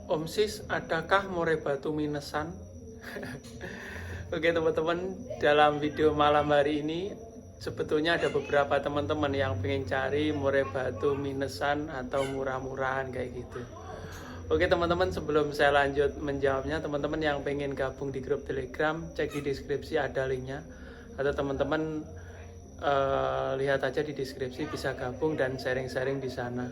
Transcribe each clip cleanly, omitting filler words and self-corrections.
Om Sis, adakah murai batu minusan? Oke teman-teman, dalam video malam hari ini sebetulnya ada beberapa teman-teman yang pengen cari murai batu minusan atau murah-murahan kayak gitu. Oke teman-teman, sebelum saya lanjut menjawabnya, teman-teman yang pengen gabung di grup Telegram, cek di deskripsi ada linknya. Atau teman-teman lihat aja di deskripsi, bisa gabung dan sharing-sharing di sana.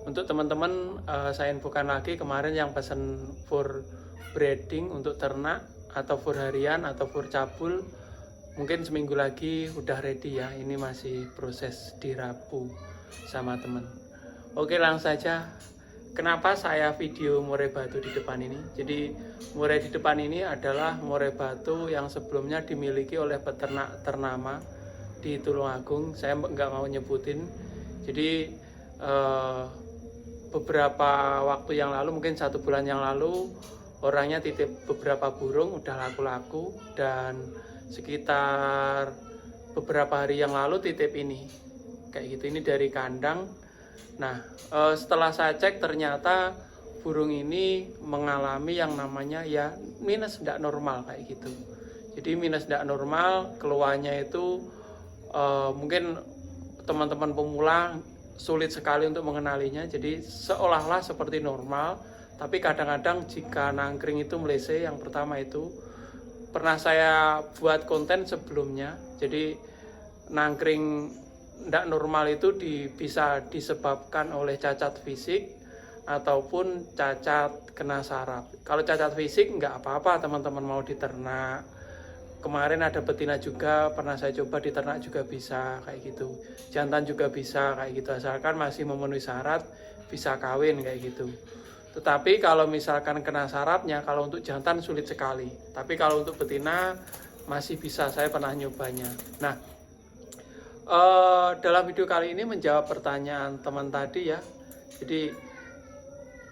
Untuk teman-teman, saya infokan lagi, kemarin yang pesan fur breeding untuk ternak atau fur harian atau fur cabul, mungkin seminggu lagi udah ready ya. Ini masih proses dirapu sama teman. Oke, langsung saja. Kenapa saya video murai batu di depan ini? Jadi murai di depan ini adalah murai batu yang sebelumnya dimiliki oleh peternak ternama di Tulungagung. Saya nggak mau nyebutin. Jadi beberapa waktu yang lalu, mungkin 1 bulan yang lalu, orangnya titip beberapa burung, udah laku-laku, dan sekitar beberapa hari yang lalu titip ini kayak gitu. Ini dari kandang. Nah, setelah saya cek ternyata burung ini mengalami yang namanya ya minus tidak normal kayak gitu. Jadi minus tidak normal, keluarnya itu mungkin teman-teman pemula sulit sekali untuk mengenalinya. Jadi seolah-olah seperti normal, tapi kadang-kadang jika nangkring itu melese. Yang pertama itu pernah saya buat konten sebelumnya. Jadi nangkring tidak normal itu bisa disebabkan oleh cacat fisik ataupun cacat kena saraf. Kalau cacat fisik nggak apa-apa teman-teman mau diternak. Kemarin ada betina juga, pernah saya coba di ternak juga bisa kayak gitu. Jantan juga bisa kayak gitu, asalkan masih memenuhi syarat bisa kawin kayak gitu. Tetapi kalau misalkan kena sarafnya, kalau untuk jantan sulit sekali. Tapi kalau untuk betina masih bisa, saya pernah nyobanya. Nah, dalam video kali ini menjawab pertanyaan teman tadi ya. Jadi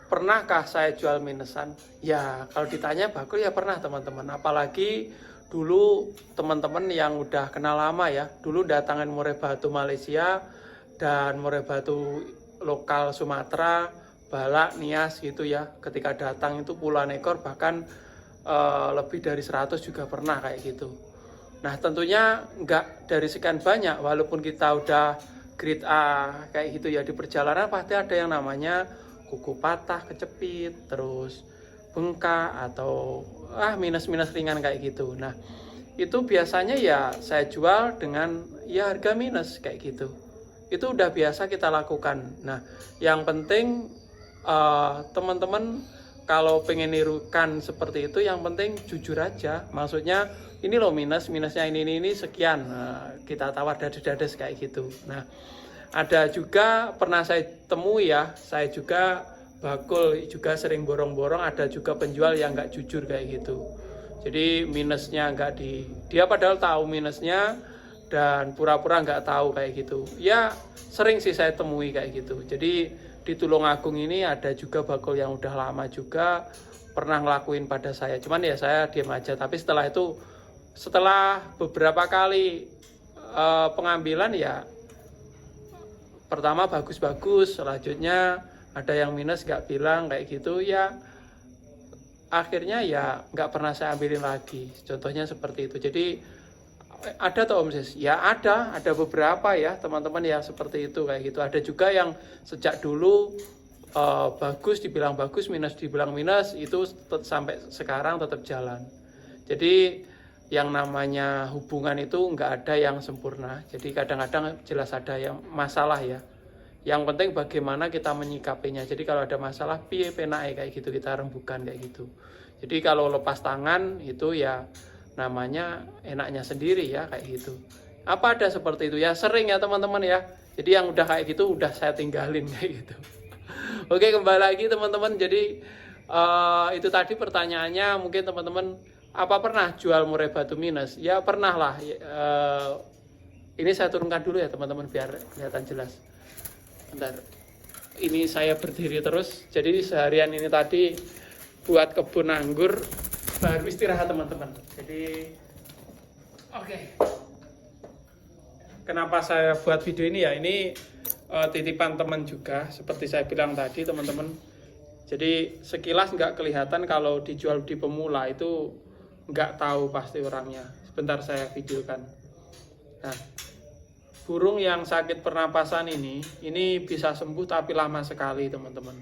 pernahkah saya jual minusan? Ya, kalau ditanya bakul ya pernah teman-teman. Apalagi dulu teman-teman yang udah kenal lama ya, dulu datangan murai batu Malaysia dan murai batu lokal Sumatera, Balak, Nias gitu ya. Ketika datang itu puluhan ekor, bahkan lebih dari 100 juga pernah kayak gitu. Nah tentunya nggak dari sekian banyak, walaupun kita udah grade A kayak gitu ya, di perjalanan pasti ada yang namanya kuku patah, kecepit, terus bengkak atau minus-minus ringan kayak gitu. Nah itu biasanya ya saya jual dengan ya harga minus kayak gitu. Itu udah biasa kita lakukan. Nah yang penting teman-teman kalau pengen nirukan seperti itu, yang penting jujur aja. Maksudnya ini loh minusnya ini sekian. Nah, kita tawar dades-dades kayak gitu. Nah ada juga pernah saya temui ya, saya juga bakul juga sering borong-borong, ada juga penjual yang nggak jujur kayak gitu. Jadi minusnya nggak dia padahal tahu minusnya dan pura-pura nggak tahu kayak gitu. Ya sering sih saya temui kayak gitu. Jadi di Tulungagung ini ada juga bakul yang udah lama juga pernah ngelakuin pada saya. Cuman ya saya diam aja. Tapi setelah beberapa kali pengambilan ya, pertama bagus-bagus, selanjutnya ada yang minus nggak bilang kayak gitu ya, akhirnya ya nggak pernah saya ambilin lagi. Contohnya seperti itu. Jadi ada tuh Om Sis? Ya ada beberapa ya teman-teman yang seperti itu kayak gitu. Ada juga yang sejak dulu bagus dibilang bagus, minus dibilang minus, itu sampai sekarang tetap jalan. Jadi yang namanya hubungan itu nggak ada yang sempurna. Jadi kadang-kadang jelas ada yang masalah ya. Yang penting bagaimana kita menyikapinya. Jadi kalau ada masalah, piye penae kayak gitu, kita rembukan kayak gitu. Jadi kalau lepas tangan itu ya namanya enaknya sendiri ya kayak gitu. Apa ada seperti itu ya, sering ya teman-teman ya. Jadi yang udah kayak gitu udah saya tinggalin kayak gitu. Oke, kembali lagi teman-teman. Jadi itu tadi pertanyaannya, mungkin teman-teman apa pernah jual murai batu minus? Ya pernah lah. Ini saya turunkan dulu ya teman-teman biar kelihatan jelas. Bentar, ini saya berdiri terus. Jadi seharian ini tadi buat kebun anggur, baru istirahat teman-teman. Jadi oke. Kenapa saya buat video ini ya, ini titipan teman juga seperti saya bilang tadi teman-teman. Jadi sekilas nggak kelihatan, kalau dijual di pemula itu nggak tahu pasti orangnya. Sebentar saya videokan. Nah, burung yang sakit pernapasan ini bisa sembuh tapi lama sekali teman-teman.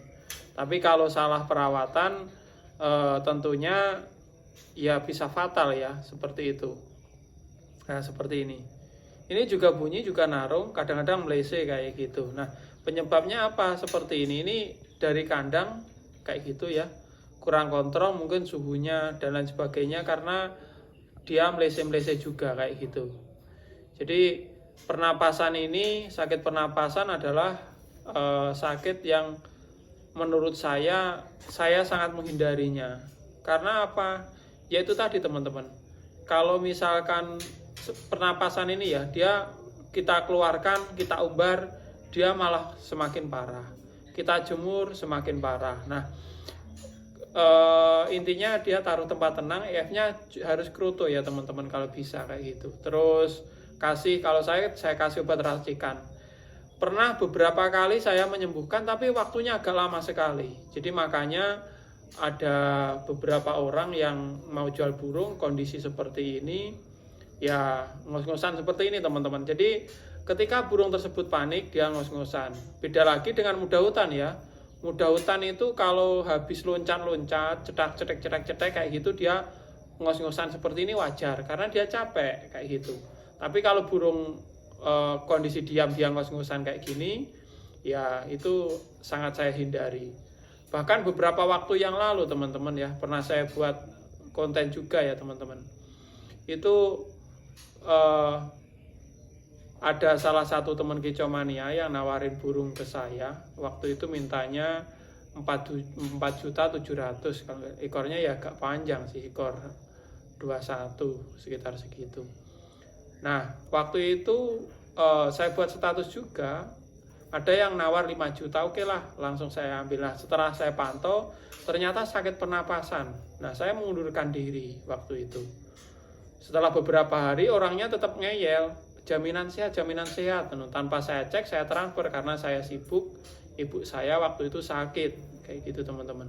Tapi kalau salah perawatan tentunya ya bisa fatal ya, seperti itu. Nah, seperti ini. Ini juga bunyi juga narung, kadang-kadang melese kayak gitu. Nah, penyebabnya apa seperti ini? Ini dari kandang kayak gitu ya. Kurang kontrol mungkin suhunya dan lain sebagainya, karena dia melese-melese juga kayak gitu. Jadi pernapasan ini, sakit pernapasan adalah sakit yang menurut saya sangat menghindarinya. Karena apa? Yaitu tadi teman-teman, kalau misalkan pernapasan ini ya, dia kita keluarkan, kita umbar, dia malah semakin parah. Kita jemur semakin parah. Nah, intinya dia taruh tempat tenang, EF-nya harus kerutu ya teman-teman kalau bisa kayak gitu. Terus kalau saya kasih obat racikan. Pernah beberapa kali saya menyembuhkan, tapi waktunya agak lama sekali. Jadi makanya ada beberapa orang yang mau jual burung kondisi seperti ini, ya ngos-ngosan seperti ini teman-teman. Jadi ketika burung tersebut panik, dia ngos-ngosan. Beda lagi dengan muda hutan ya. Muda hutan itu kalau habis loncat-loncat, cetak-cetek kayak gitu, dia ngos-ngosan seperti ini wajar, karena dia capek kayak gitu. Tapi kalau burung kondisi diam dia ngos-ngosan kayak gini, ya itu sangat saya hindari. Bahkan beberapa waktu yang lalu teman-teman ya, pernah saya buat konten juga ya teman-teman. Itu ada salah satu teman kicomania yang nawarin burung ke saya. Waktu itu mintanya 4.700.000, kalau ekornya ya agak panjang sih, ekor 21 sekitar segitu. Nah, waktu itu saya buat status juga, ada yang nawar 5 juta, oke lah, langsung saya ambil. Nah, setelah saya pantau, ternyata sakit pernapasan. Nah, saya mengundurkan diri waktu itu. Setelah beberapa hari, orangnya tetap ngeyel, jaminan sehat, tanpa saya cek, saya transfer karena saya sibuk, ibu saya waktu itu sakit, kayak gitu teman-teman.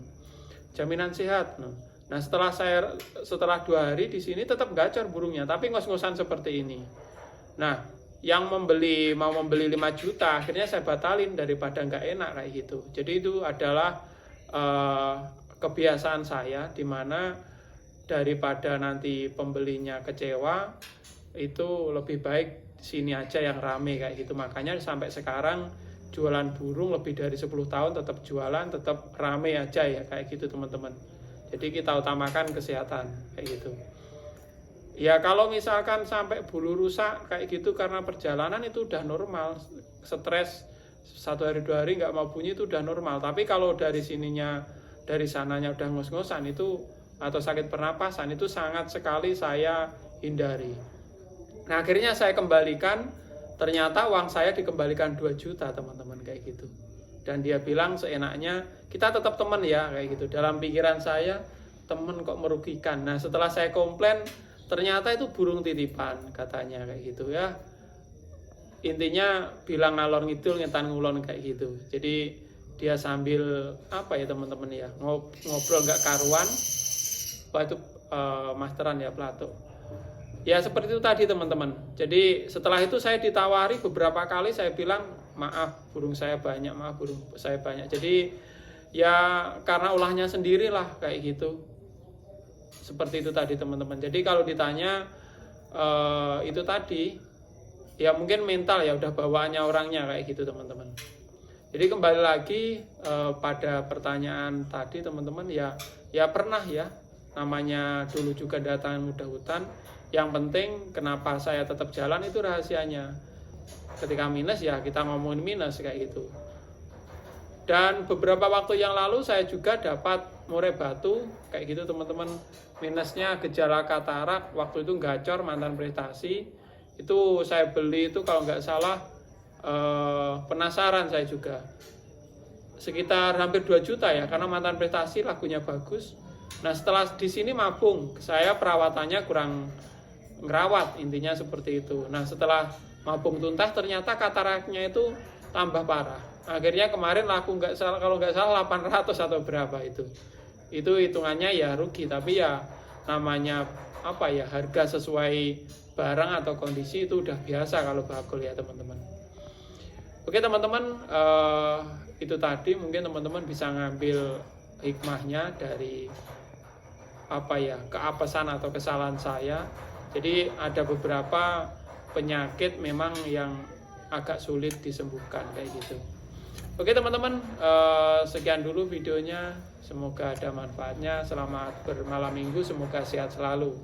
Jaminan sehat. Nah, setelah 2 hari di sini tetap gacor burungnya, tapi ngos-ngosan seperti ini. Nah, yang mau membeli 5 juta, akhirnya saya batalin daripada nggak enak kayak gitu. Jadi itu adalah kebiasaan saya, dimana daripada nanti pembelinya kecewa, itu lebih baik sini aja yang rame kayak gitu. Makanya sampai sekarang jualan burung lebih dari 10 tahun tetap jualan, tetap rame aja ya kayak gitu teman-teman. Jadi kita utamakan kesehatan kayak gitu. Ya kalau misalkan sampai bulu rusak kayak gitu karena perjalanan, itu udah normal. Stres 1 hari 2 hari nggak mau bunyi itu udah normal. Tapi kalau dari sananya udah ngos-ngosan itu, atau sakit pernapasan, itu sangat sekali saya hindari. Nah, akhirnya saya kembalikan, ternyata uang saya dikembalikan 2 juta teman-teman kayak gitu. Dan dia bilang seenaknya, kita tetap teman ya kayak gitu. Dalam pikiran saya, teman kok merugikan. Nah, setelah saya komplain, ternyata itu burung titipan katanya kayak gitu ya. Intinya bilang ngalor ngidul ngetan ngulon kayak gitu. Jadi dia sambil apa ya teman-teman ya, ngobrol nggak karuan. Wah, itu masteran ya, pelatuk. Ya seperti itu tadi teman-teman. Jadi setelah itu saya ditawari beberapa kali, saya bilang maaf burung saya banyak. Jadi ya karena ulahnya sendirilah kayak gitu. Seperti itu tadi teman-teman. Jadi kalau ditanya itu tadi, ya mungkin mental ya, udah bawaannya orangnya kayak gitu teman-teman. Jadi kembali lagi pada pertanyaan tadi teman-teman, ya pernah ya, namanya dulu juga datangan muda hutan. Yang penting kenapa saya tetap jalan itu rahasianya. Ketika minus ya kita ngomongin minus kayak gitu. Dan beberapa waktu yang lalu saya juga dapat murai batu kayak gitu teman-teman. Minusnya gejala katarak, waktu itu gacor, mantan prestasi. Itu saya beli itu kalau nggak salah, penasaran saya juga, sekitar hampir 2 juta ya, karena mantan prestasi lagunya bagus. Nah setelah di sini mabung, saya perawatannya kurang ngerawat, intinya seperti itu. Nah setelah mabung tuntas ternyata kataraknya itu tambah parah. Akhirnya kemarin laku kalau nggak salah 800 atau berapa itu hitungannya ya rugi, tapi ya namanya apa ya, harga sesuai barang atau kondisi itu udah biasa kalau bakul ya teman-teman. Oke teman-teman, itu tadi mungkin teman-teman bisa ngambil hikmahnya dari apa ya, keapesan atau kesalahan saya. Jadi ada beberapa penyakit memang yang agak sulit disembuhkan kayak gitu. Oke teman-teman, sekian dulu videonya. Semoga ada manfaatnya. Selamat bermalam minggu, semoga sehat selalu.